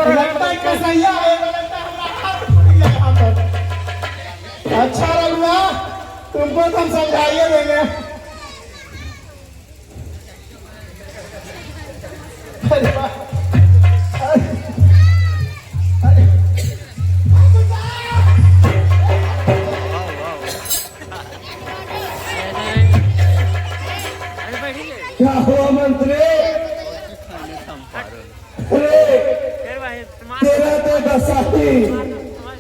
लगता है कसैया है, लगता है हमारा हाथ टूट गया यहाँ पर। अच्छा रघुआ, तुमको तो हम समझाइए देंगे। अरे वाह, क्या हुआ मंत्री? तेरा तो दशा ही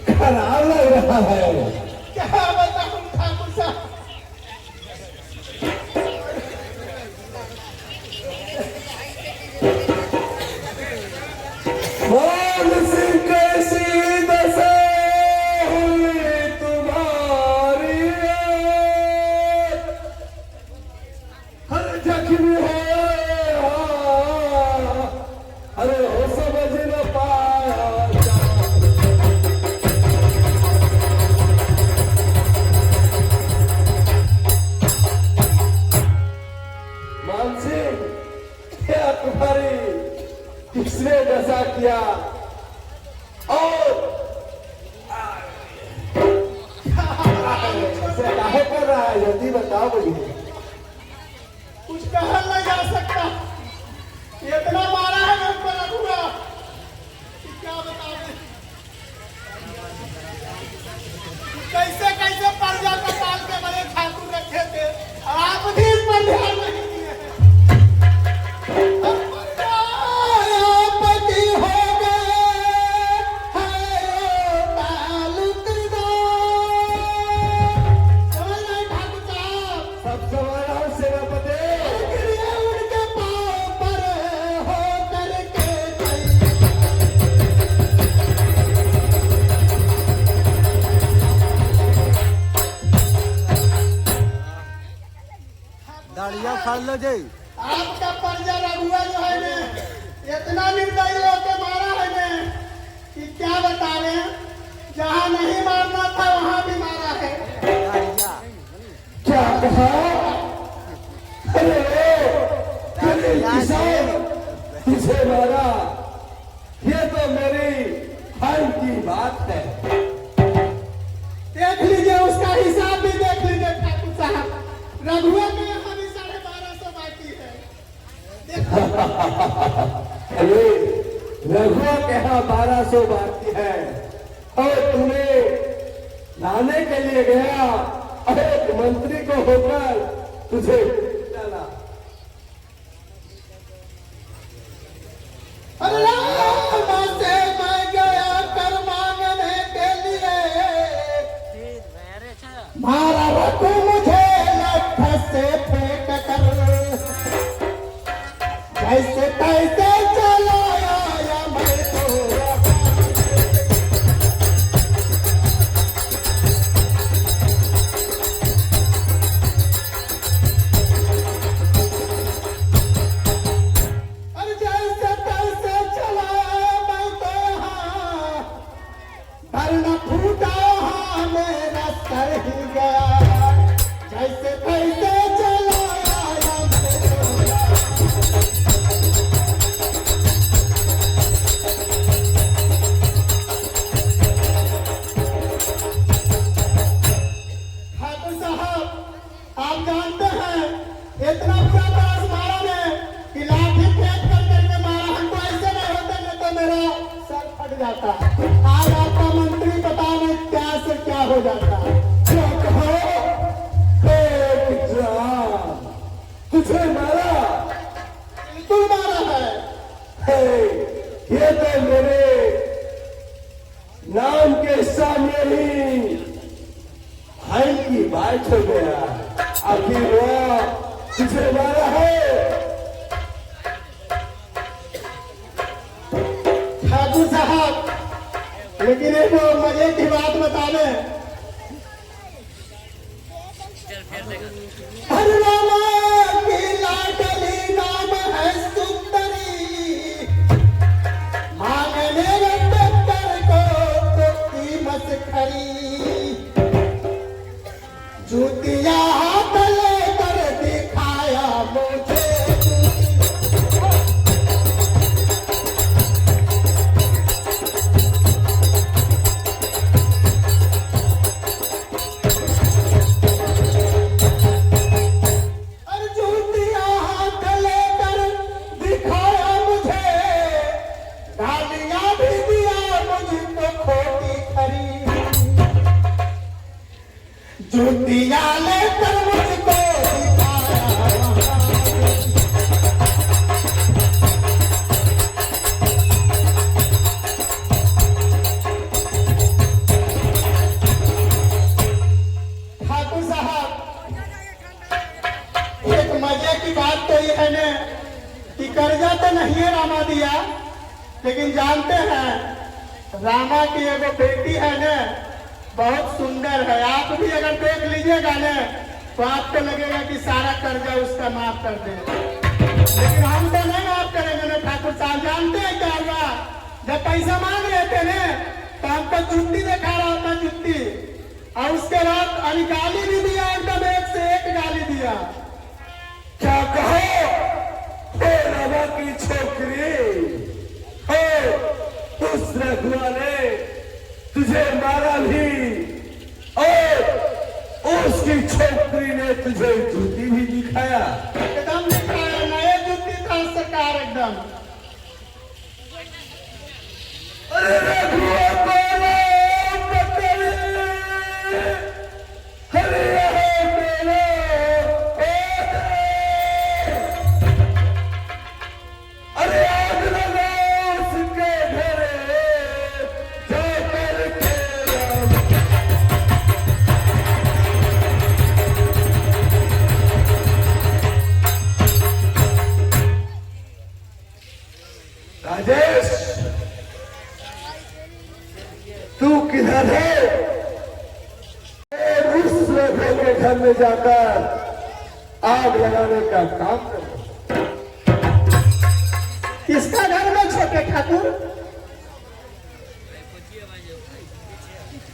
खराब लग रहा है। क्या बताऊं ठाकुर साहब, मान सिंह कैसी दशा हुई तुम्हारी, हर जख्मी है, अरे हो समझ न पाया। मानसिंह, क्या तुम्हारी किसने दशा किया और इसे काहे कर रहा है? जल्दी बताओ मुझे। कुछ कहा नहीं जा सकता, इतना मारा है मेरे को रघुआ कि क्या बताऊं। कैसे कैसे पर्जा का पाल के बड़े ठाकुर रखे थे, आप भी इस पर ध्यान नहीं दिए हैं। आपकी हो गए है तालुक समझ नहीं ठाकुर साहब, सब सवाल और सेनापति गिरे उनके पांव पर हो करके दाढ़िया फाड़ लो जी। आपका पर्जा रघुआ जो है ने इतना निर्दयी होकर मारा है ने कि क्या बतावे। जहाँ नहीं मारना था वहाँ भी मारा है। दाढ़िया क्या कहा? अरे अरे किसान तुझे मारा, ये तो मेरी भाई की बात है। देख लीजिए, उसका हिसाब भी देख लीजिए ठाकुर साहब। रघुआ के यहाँ भी 1250 बाकी है। अरे रघुआ के यहाँ 1200 बाकी है और तुम्हें लाने के लिए गया और एक मंत्री को होकर तुझे डाला। अल्लाह से मैं गया कर मांगने के लिए, मारा रघु मुझे लठ से फेंक कर, कैसे कैसे चलाया या मैं तो अरे जैसे कैसे चलाया मैं तो यहाँ, डर न फूटा हाँ मेरा सर ही गया, जैसे कैसे चलाया या मैं तो ठाकुर साहब, आप जानते हैं इतना बुरा त्रास मारा ने कि लाठी फेंक कर करके मारा। हमको ऐसे नहीं होता, नहीं तो मेरा सर फट जाता। आज आपका मंत्री पता नहीं क्या से क्या हो जाता। क्या कहा? एक जान तुझे मारा? बिल्कुल मारा है। हे, ये तो मेरे नाम के सामने ही भाई की बात हो गया। आखिर वो तुझे मारा है? ठाकुर साहब, लेकिन एक मजे की बात बता दें। हर रामा की लाडली नाम है सुंदरी, मांगने टक्कर को तो कीमत खरी, जूतिया हाथ लेकर दिखाया मुझे। जुतिया लेकर मुझको ठाकुर साहब, एक मजे की बात तो ये है न कि कर्जा तो नहीं है रामा दिया, लेकिन जानते हैं रामा की एगो बेटी है न, बहुत सुंदर है। आप भी अगर देख लीजिएगा न तो आपको लगेगा कि सारा कर्जा उसका माफ कर दे, लेकिन हम तो नहीं माफ करेंगे ना ठाकुर साहब। जानते हैं क्या हुआ, जब पैसा मांग रहे थे न तो हमको जुत्ती दिखा रहा था, जुत्ती, और उसके बाद गाली भी दिया, एकदम एक से एक गाली दिया। क्या कहो रवा की छोकरी, उस रघुआ ने तुझे मारा भी और उसकी छोकरी ने तुझे जूती भी दिखाया। एकदम दिखाया, नए जूती था सरकार एकदम। अरे रघुआ को राजेश, तू किधर है? उस रघु के घर में जाकर आग लगाने का काम कर। किसका घर में छोटे ठाकुर?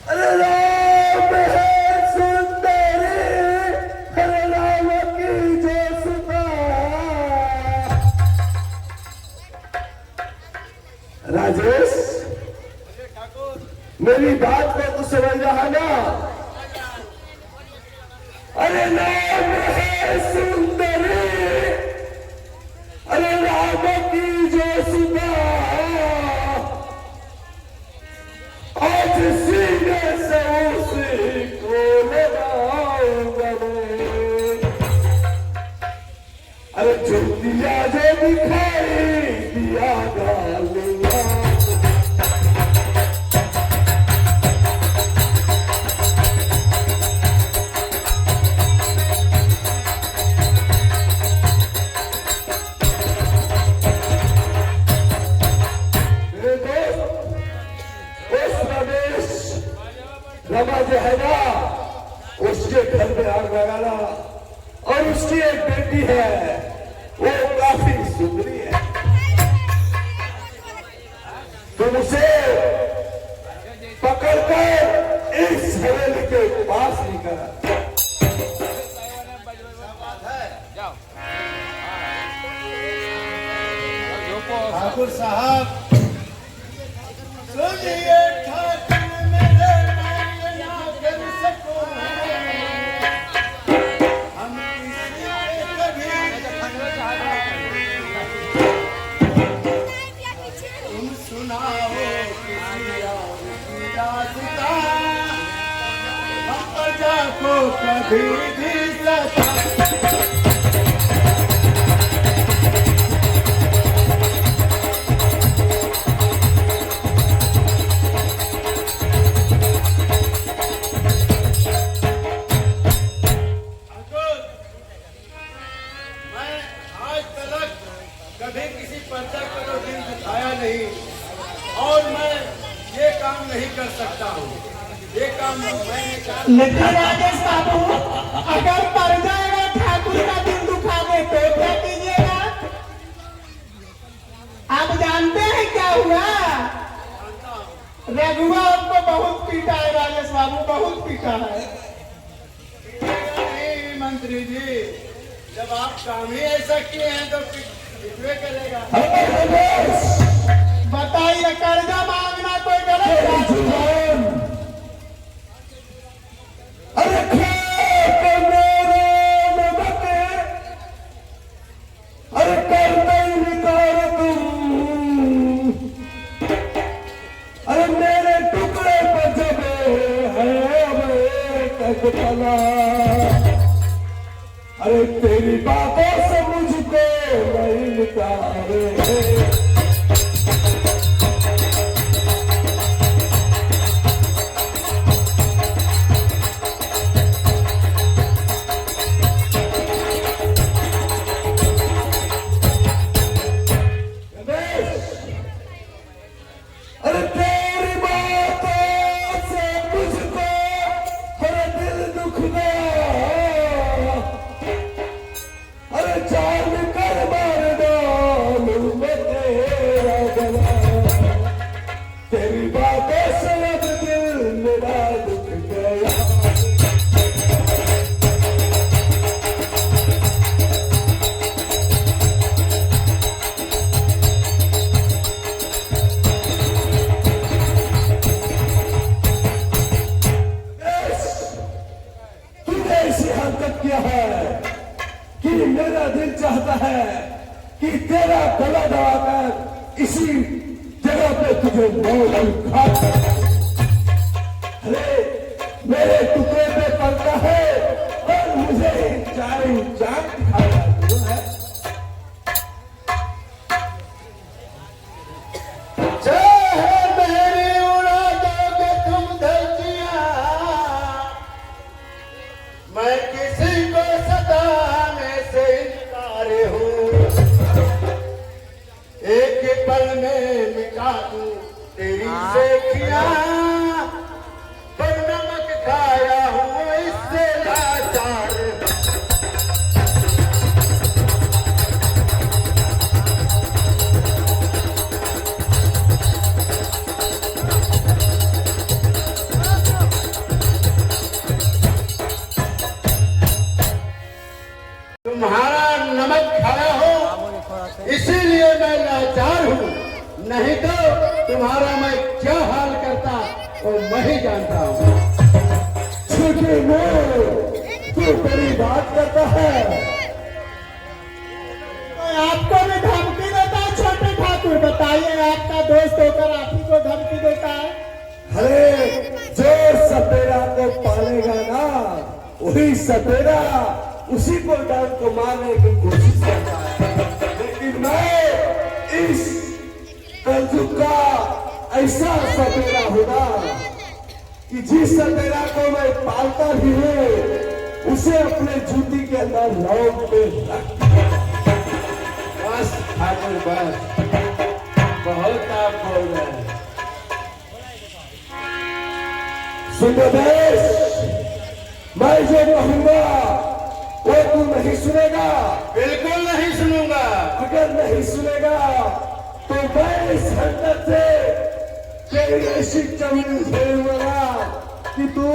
अरे राम है सुंदरी, अरे राम की जो सुना। राजेश, मेरी बात को तू समझ रहा ना? अरे नाम है सुंदरी, अरे राम की जो सुना। आज सीने से उसी को लगाऊंगा मैं। अरे जुतिया जो दिखाई दिया गालूंगा। रमा जो है ना, उसके घर में आग लगाना, और उसकी एक बेटी है, वो काफी सुंदरी है। तुम उसे पकड़कर इस हवेली के पास लेकर ठाकुर साहब सुनिए, ठाकुर मेरे मांगना कर सको, हम किसी के कभी तुम सुनाओ किसी और की दास्तां, हम प्रजा को कभी भी सता। कभी किसी पर्चा को तो दिल दिखाया नहीं, और मैं ये काम नहीं कर सकता हूँ। ये काम लेकिन राजेश बाबू, अगर पड़ जाएगा ठाकुर का दिल दुखा दे तो क्या कीजिएगा? आप जानते हैं क्या हुआ? रघुआ आपको बहुत पीटा है राजेश बाबू, बहुत पीटा है। नहीं मंत्री जी, जब आप काम ही ऐसा किए हैं तो करेगा। बताइए, कर्जा मांगना कोई गलत बात है? अरे करते निकाल तुम, अरे मेरे टुकड़े पर जब है तक तला अरे तेरी बातों से मुझको हर दिल दुख गया, अरे जान कर मार डालूं मैं तेरा गला, तेरी बातों से अब दिल मेरा दुख गया। किया है कि मेरा दिल चाहता है कि तेरा गला दबाकर इसी जगह पे तुझे मौत खा। अरे मेरे टुकड़े पे पड़ता है और मुझे जान दिखाया है। चाहे मेरी उड़ा दोगे तुम धरतियां, मैं किसी को सताने से इनकार हूँ, एक पल में मिटा दूं तेरी सेखियां, पर नमक खाया हूँ इससे लाचार। तुम्हारा नमक खाया हो इसीलिए मैं लाचार हूँ, नहीं तो तुम्हारा मैं क्या हाल करता वो मैं ही जानता हूँ। छोटे तू बड़ी बात करता है। तो आपको भी धमकी देता है छोटे ठाकुर? बताइए, आपका दोस्त होकर आप ही को धमकी देता है? अरे जो सपेरा को पालेगा ना वही सपेरा उसी को डर को मारने की कोशिश करता है, लेकिन मैं इस कलयुग का ऐसा सपेरा होगा कि जिस सपेरा को मैं पालता भी हूँ उसे अपने जूती के अंदर लौट में रख। बस ठाकुर बस, बहुत आप बोल रहे हैं। सुंदरदेश, मैं जो कहूंगा वो तू नहीं सुनेगा? बिल्कुल नहीं सुनूंगा। अगर नहीं सुनेगा तो मैं इस हरकत से तेरी ऐसी चमड़ी उठेगा कि तू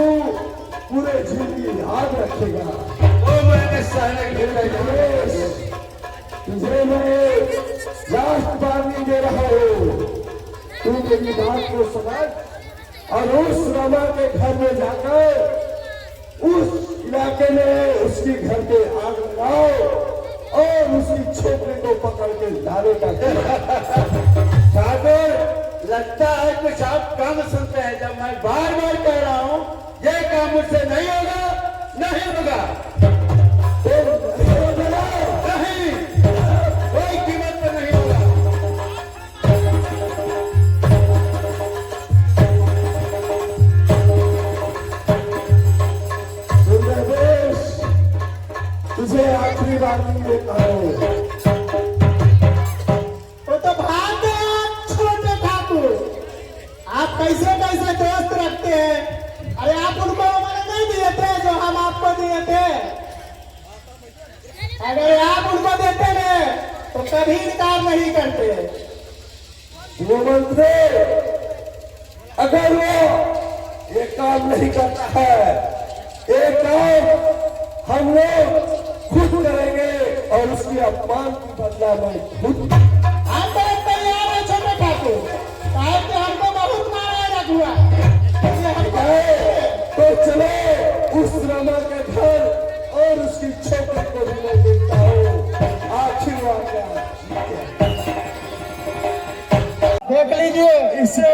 पूरे जिंदगी याद रखेगा। वो मैंने सहने के लिए तुझे मैं लास्ट वार्निंग दे रहा हूँ, तू मेरी बात को समझ और उस रमा के घर में जाकर उस इलाके में उसके घर पे आग लगाओ और उसकी छोकरी को पकड़ के लाने का ठाकुर, लगता है कुछ आप कम सुनते हैं। जब मैं बार बार कह रहा हूँ ये काम मुझसे नहीं होगा, नहीं होगा, नहीं, कोई कीमत पे नहीं होगा। तुझे आखिरी बार नहीं देता हूँ। वो तो भाग गए आप छोटे ठाकुर। आप कैसे कैसे दोस्त रखते हैं? अरे आप उनको हमारे नहीं दिए थे जो हम आपको दिए थे। अगर आप उनको देते ना तो कभी इनकार नहीं करते। वो मंत्री अगर वो ये काम नहीं करता है, एक काम हम लोग खुद करेंगे और उसकी अपमान की बदला में खुद। हम तो तैयार है छोटे ठाकुर, कहे कि हमको बहुत मारा रखुआ। तो चलो उस रमा के घर और उसकी छोकरी को भी मैं देखता हूँ। आखिर वाक़या देख लीजिए, इसे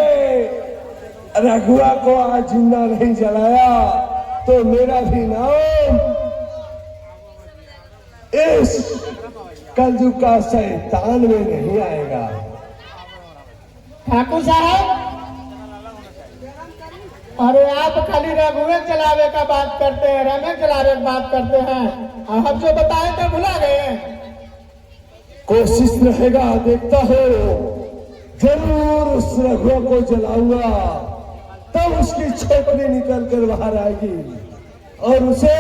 रघुआ को आज जिंदा नहीं जलाया तो मेरा भी नाम इस कलयुग का शैतान में नहीं आएगा। ठाकुर साहब, अरे आप खाली रघुवे चलावे का बात करते हैं, रमे चलावे की बात करते हैं। आप जो बताए थे भुला गए। कोशिश रहेगा, देखता हो जरूर उस रघुआ को जलाऊंगा, तब उसकी छोकरी निकल कर बाहर आएगी और उसे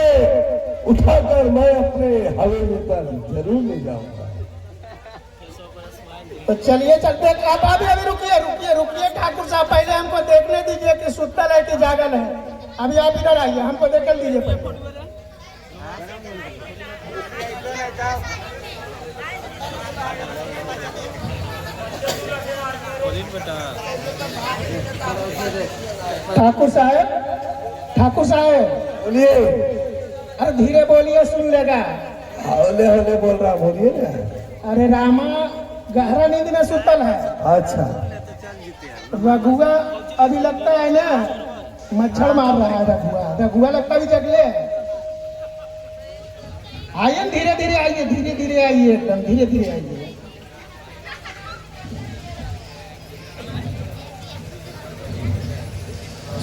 उठाकर मैं अपने हवेली पर जरूर ले जाऊंगा। तो चलिए चलते हैं। आप अभी रुकिए ठाकुर साहब, पहले हमको देखने दीजिए कि सुतल है कि जागल है। अभी आप इधर आइए, हमको देख दीजिए पहले। ठाकुर साहब बोलिए। अरे धीरे बोलिए, सुन लेगा। हौले हौले बोल रहा, बोलिए ना। अरे रामा गहरा नींद में सुतल है। अच्छा, रघुआ अभी लगता है ना मच्छर मार रहा है। रघुआ लगता भी जगले। आइए धीरे धीरे आइए, एकदम धीरे धीरे आइए।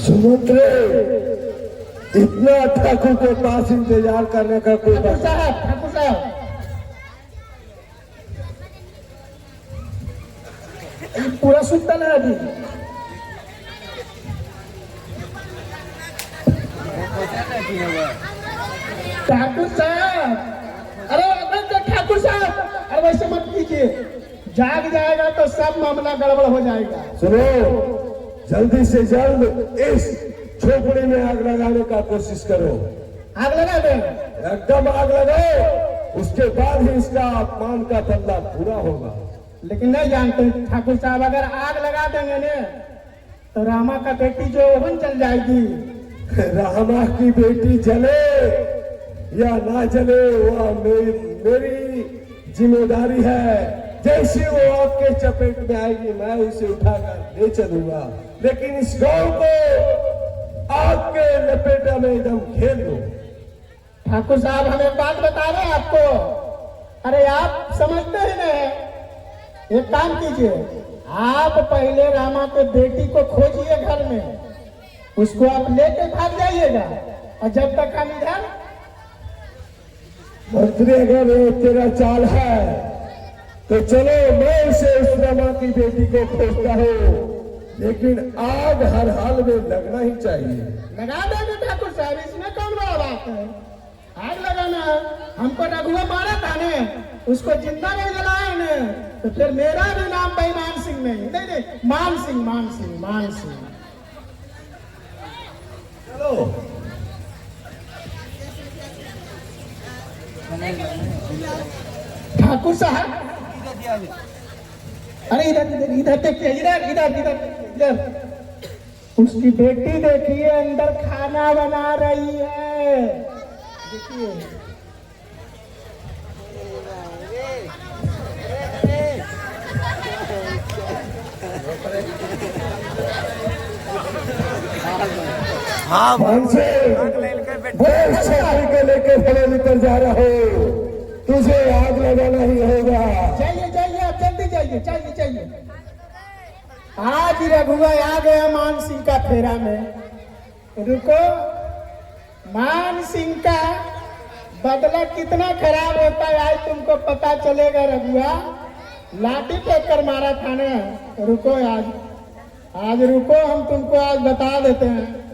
सुमंत्र, इतना ठाकुर के पास इंतजार करने का कोई ठाकुर साहब ये पूरा सुतल है अभी। ठाकुर साहब, अरे ठाकुर साहब, अरे वैसे मत कीजिए, जाग जाएगा तो सब मामला गड़बड़ हो जाएगा। सुनो, जल्दी से जल्द इस झोपड़ी में आग लगाने का कोशिश करो। आग लगा दे, एकदम आग लगाओ, उसके बाद ही इसका अपमान का बदला पूरा होगा। लेकिन नहीं जानते ठाकुर साहब, अगर आग लगा देंगे ना तो रामा का बेटी जो ओवन जल जाएगी। रामा की बेटी जले या ना जले वह मेरी जिम्मेदारी है। जैसे वो आपके चपेट में आएगी मैं उसे उठाकर ले चलूंगा, लेकिन इस गांव को आपके लपेटा में एकदम घेर लो। ठाकुर साहब हम एक बात बता रहे हैं आपको, अरे आप समझते ही नहीं। एक काम कीजिए, आप पहले रामा के बेटी को खोजिए घर में, उसको आप लेके भाग जाइएगा, और जब तक हम इधर। मंत्री, अगर ये तेरा चाल है तो चलो मैं उसे उस रामा की बेटी को खोजता हूँ, लेकिन आग हर हाल में लगना ही चाहिए। लगा देंगे ठाकुर साहब, इसमें कौन बड़ा बात है। आग लगाना है, हमको रघुआ मारा था ने, उसको जिंदा नहीं जलाए ने, तो फिर मेरा भी नाम बेईमान सिंह नहीं, मान सिंह। चलो ठाकुर साहब, अरे इधर देखिए, इधर उसकी बेटी देखिए, अंदर खाना बना रही है, देखिए। हाँ लेके फले निकल जा रहा हो, तुझे आग लगाना ही होगा। जाइए आप जल्दी जाइए। आज रघुआ आ गया मान सिंह का फेरा में। रुको, मान सिंह का बदला कितना खराब होता है आज तुमको पता चलेगा। रघुआ लाठी फेंक कर मारा था ना। रुको, आज रुको, हम तुमको आज बता देते हैं।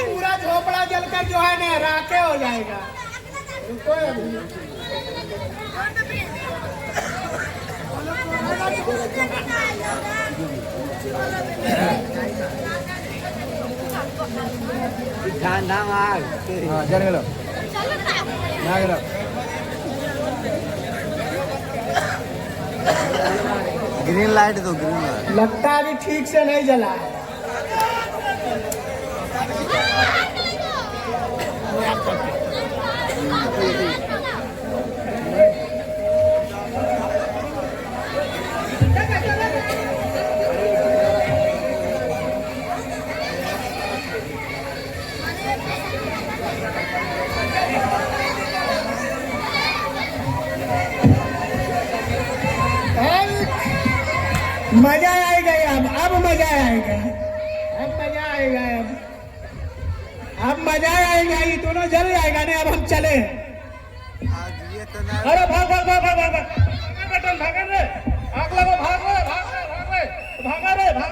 पूरा झोपड़ा जलकर जो है ना राखे हो जाएगा। रुको अभी। ग्रीन लाइट दो, ग्रीन लाइट। लगता है अभी ठीक से नहीं जला है। मजा आएगा, अब मजा आएगा, आएगा अब मजा आएगा, ये दोनों जल जाएगा नहीं। अब हम चले। आज ये तो ना अरे भाग भाग भाग भाग भाग भाग बेटन, भाग रे, आग लगो, भाग रे, भाग रे, भाग रे, भाग रे, भाग